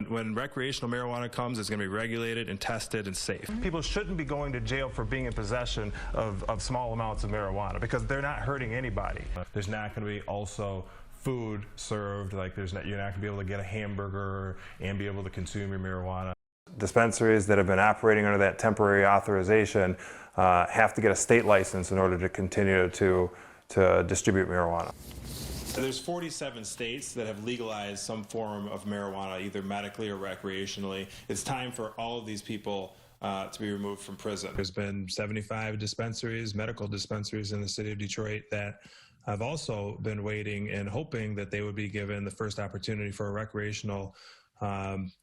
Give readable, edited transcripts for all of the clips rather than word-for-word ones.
When recreational marijuana comes, it's going to be regulated and tested and safe. People shouldn't be going to jail for being in possession of small amounts of marijuana because they're not hurting anybody. There's not going to be also food served, like you're not going to be able to get a hamburger and be able to consume your marijuana. Dispensaries that have been operating under that temporary authorization have to get a state license in order to continue to distribute marijuana. There's 47 states that have legalized some form of marijuana, either medically or recreationally. It's time for all of these people to be removed from prison. There's been 75 dispensaries, medical dispensaries in the city of Detroit that have also been waiting and hoping that they would be given the first opportunity for a recreational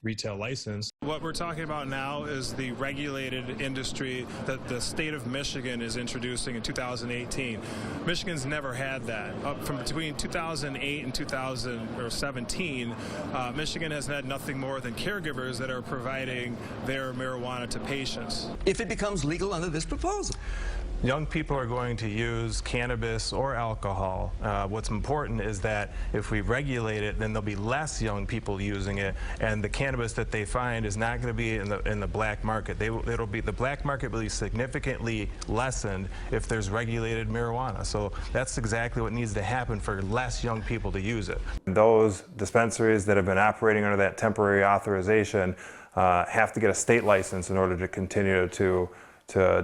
retail license. What we're talking about now is the regulated industry that the state of Michigan is introducing in 2018. Michigan's never had that. Up from between 2008 and 2017, Michigan has had nothing more than caregivers that are providing their marijuana to patients. If it becomes legal under this proposal, young people are going to use cannabis or alcohol. What's important is that if we regulate it, then there'll be less young people using it, and the cannabis that they find is not going to be in the black market. The black market will be significantly lessened if there's regulated marijuana. So that's exactly what needs to happen for less young people to use it. Those dispensaries that have been operating under that temporary authorization have to get a state license in order to continue to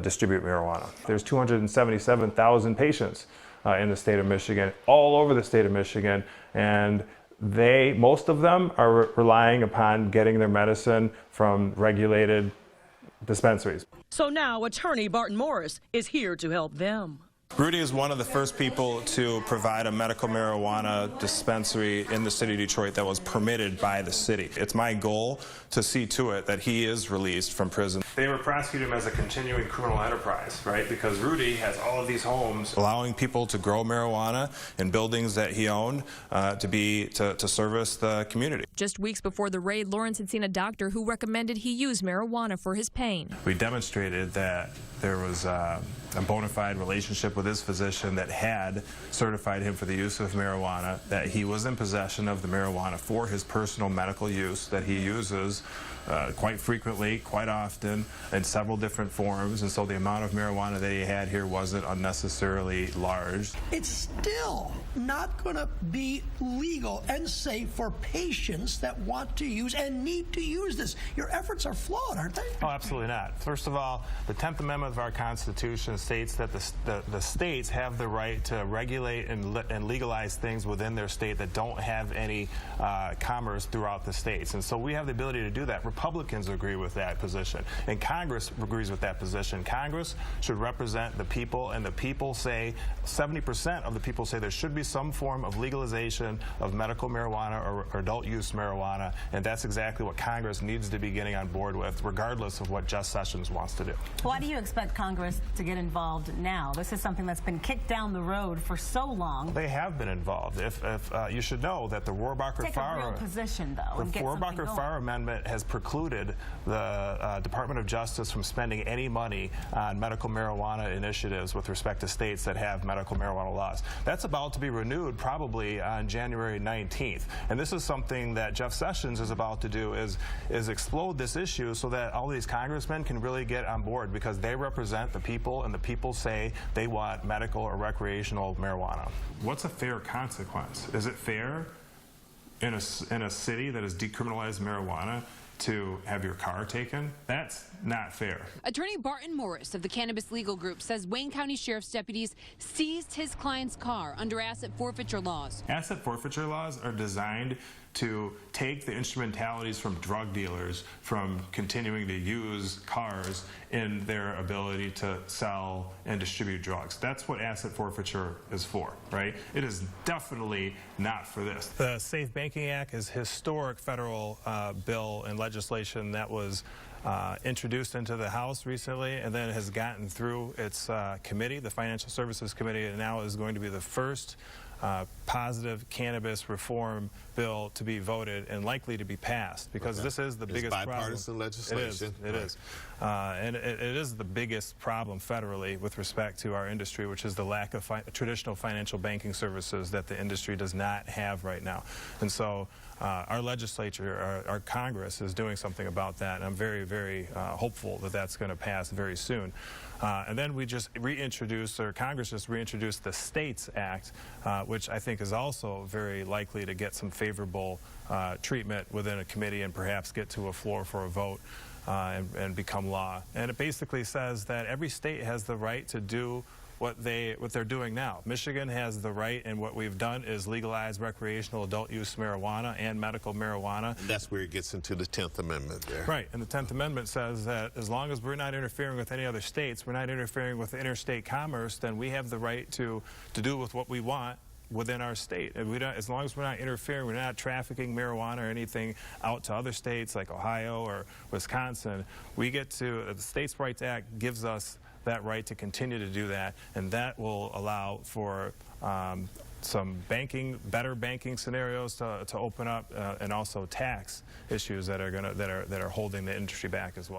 distribute marijuana. There's 277,000 patients in the state of Michigan, all over the state of Michigan, and most of them are relying upon getting their medicine from regulated dispensaries. So now attorney Barton Morris is here to help them. Rudy is one of the first people to provide a medical marijuana dispensary in the city of Detroit that was permitted by the city. It's my goal to see to it that he is released from prison. They were prosecuting him as a continuing criminal enterprise, right? Because Rudy has all of these homes allowing people to grow marijuana in buildings that he owned to service the community. Just weeks before the raid, Lawrence had seen a doctor who recommended he use marijuana for his pain. We demonstrated that there was a bona fide relationship with his physician that had certified him for the use of marijuana, that he was in possession of the marijuana for his personal medical use, that he uses quite frequently, quite often, in several different forms, and so the amount of marijuana that he had here wasn't unnecessarily large. It's still not going to be legal and safe for patients that want to use and need to use this. Your efforts are flawed, aren't they? Oh, absolutely not. First of all, the 10th Amendment of our Constitution states that the states have the right to regulate and legalize things within their state that don't have any commerce throughout the states. And so we have the ability to do that. Republicans agree with that position, and Congress agrees with that position. Congress should represent the people, and the people say, 70% of the people say there should be some form of legalization of medical marijuana or adult use marijuana, and that's exactly what Congress needs to be getting on board with, regardless of what Jeff Sessions wants to do. Why do you expect Congress to get involved now? This is something that's been kicked down the road for so long. They have been involved. You should know that the Rohrabacher-Farr Amendment has precluded the Department of Justice from spending any money on medical marijuana initiatives with respect to states that have medical marijuana laws. That's about to be renewed probably on January 19th. And this is something that Jeff Sessions is about to do, is explode this issue so that all these congressmen can really get on board, because they represent the people, and the people say they want medical or recreational marijuana. What's a fair consequence? Is it fair in a city that has decriminalized marijuana to have your car taken? That's not fair. Attorney Barton Morris of the Cannabis Legal Group says Wayne County Sheriff's deputies seized his client's car under asset forfeiture laws. Asset forfeiture laws are designed to take the instrumentalities from drug dealers from continuing to use cars in their ability to sell and distribute drugs. That's what asset forfeiture is for, right? It is definitely not for this. The Safe Banking Act is a historic federal bill and legislation that was introduced into the House recently, and then has gotten through its committee, the Financial Services Committee, and now is going to be the first positive cannabis reform bill to be voted and likely to be passed, because this is the biggest bipartisan legislation. It is. And it is the biggest problem federally with respect to our industry, which is the lack of traditional financial banking services that the industry does not have right now. And so our legislature, our Congress is doing something about that, and I'm very, very hopeful that that's going to pass very soon. And then we just reintroduced, or Congress just reintroduced the States Act, which I think is also very likely to get some favorable treatment within a committee and perhaps get to a floor for a vote and become law. And it basically says that every state has the right to do what they're doing now. Michigan has the right, and what we've done is legalize recreational adult use marijuana and medical marijuana. And that's where it gets into the 10th Amendment there. Right, and the 10th Amendment says that as long as we're not interfering with any other states, we're not interfering with interstate commerce, then we have the right to do with what we want within our state. And we don't, as long as we're not interfering, we're not trafficking marijuana or anything out to other states like Ohio or Wisconsin, we get to, the States Rights Act gives us that right to continue to do that, and that will allow for some better banking scenarios to open up, and also tax issues that are holding the industry back as well.